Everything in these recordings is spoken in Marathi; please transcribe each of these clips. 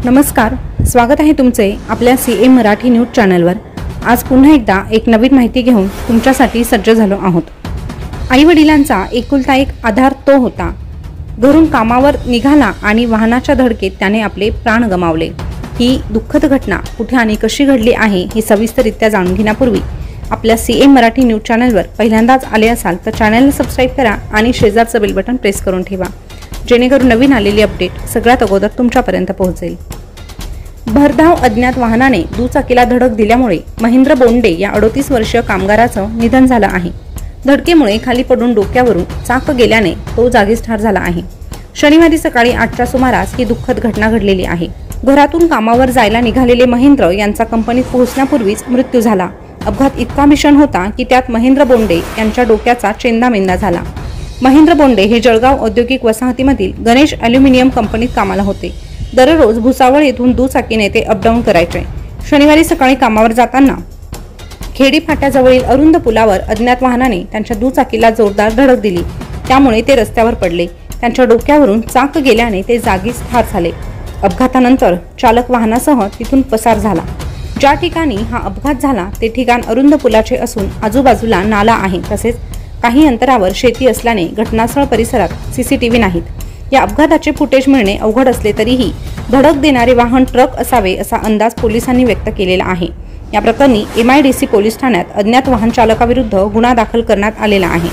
नमस्कार, स्वागत आहे तुमचे आपल्या CA मराठी न्यूज चॅनलवर। आज पुन्हा एकदा एक नवीन माहिती घेऊन तुमच्यासाठी सज्ज झालो आहोत। आई वडिलांचा एकुलता एक आधार तो होता। घरून कामावर निघाला आणि वाहनाच्या धडकेत त्याने आपले प्राण गमावले। ही दुःखद घटना कुठे आणि कशी घडली आहे हे सविस्तररित्या जाणून घेण्यापूर्वी आपल्या CA मराठी न्यूज चॅनलवर पहिल्यांदाच आले असाल तर चॅनलला सबस्क्राइब करा आणि शेजारचं बेल बटन प्रेस करून ठेवा, जेणेकरून नवीन आलेली अपडेट सगळ्यात अगोदर तुमच्यापर्यंत पोहोचेल। भरधाव अज्ञात वाहनाने दुचाकीला धडक दिल्यामुळे महेंद्र बोंडे या 38 वर्षीय कामगाराचं निधन झालं आहे। धडकेमुळे खाली पडून डोक्यावरून चाक गेल्याने तो जागीच ठार झाला आहे। शनिवारी सकाळी 8च्या सुमारास ही दुःखद घटना घडलेली आहे। घरातून कामावर जायला निघालेले महेंद्र यांचा कंपनीत पोहोचण्यापूर्वीच मृत्यू झाला। अपघात इतका भीषण होता की त्यात महेंद्र बोंडे यांच्या डोक्याचा चेंदामेंदा झाला। महेंद्र बोंडे हे जळगाव औद्योगिक वसाहतीमधील गणेश ॲल्युमिनियम कंपनीत कामाला होते। दररोज भुसावळ येथून दुचाकीने ते अपडाऊन करायचे। शनिवारी सकाळी कामावर जाताना खेडी फाट्याजवळील अरुंद पुलावर अज्ञात वाहनाने त्यांच्या दुचाकीला जोरदार धडक दिली, त्यामुळे ते रस्त्यावर पडले। त्यांच्या डोक्यावरून चाक गेल्याने ते जागीच ठार झाले। अपघातानंतर चालक वाहनासह तिथून पसार झाला। ज्या ठिकाणी हा अपघात झाला ते ठिकाण अरुंद पुलाचे असून आजूबाजूला नाला आहे, तसेच काही अंतरावर शेती असल्याने घटनास्थळ परिसरात CCTV नाहीत। या अपघाताचे फुटेज मिळणे अवघड असले तरीही धडक देणारे वाहन ट्रक असावे असा अंदाज पोलिसांनी व्यक्त केलेला आहे। या प्रकरणी MIDC पोलीस ठाण्यात अज्ञात वाहन चालकाविरुद्ध गुन्हा दाखल करण्यात आलेला आहे।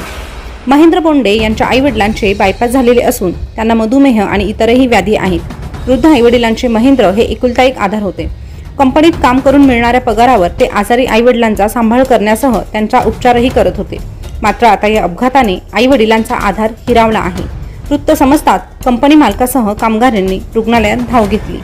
महेंद्र बोंडे यांच्या आईवडिलांचे बायपास झालेले असून त्यांना मधुमेह आणि इतरही व्याधी आहेत। वृद्ध आईवडिलांचे महेंद्र हे एकुलता एक आधार होते। कंपनीत काम करून मिळणाऱ्या पगारावर ते आजारी आईवडिलांचा सांभाळ करण्यासह त्यांचा उपचारही करत होते। मात्र आता या अपघाताने आईवडिलांचा आधार हिरावला आहे। वृत्त समजतात कंपनी मालकासह कामगारांनी रुग्णालयात धाव घेतली।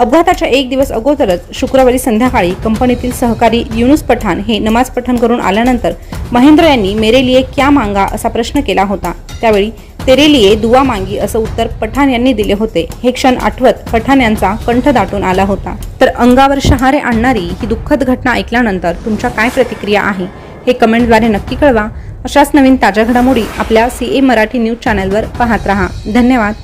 अपघाताच्या एक दिवस अगोदरच शुक्रवारी संध्याकाळी कंपनीतील सहकारी युनुस पठाण हे नमाज पठण करून आल्यानंतर महेंद्र यांनी मेरे लिए क्या मांगा असा प्रश्न केला होता। त्यावेळी तेरे लिए दुआ मांगी असं उत्तर पठाण यांनी दिले होते। हे क्षण आठवत पठाण यांचा कंठ दाटून आला होता। तर अंगावर शहारे आणणारी ही दुःखद घटना ऐकल्यानंतर तुमच्या काय प्रतिक्रिया आहे हे कमेंटद्वारे नक्की कळवा। अशाच नवीन ताज्या घडामोडी आपल्या CA मराठी न्यूज चॅनलवर पाहत रहा। धन्यवाद।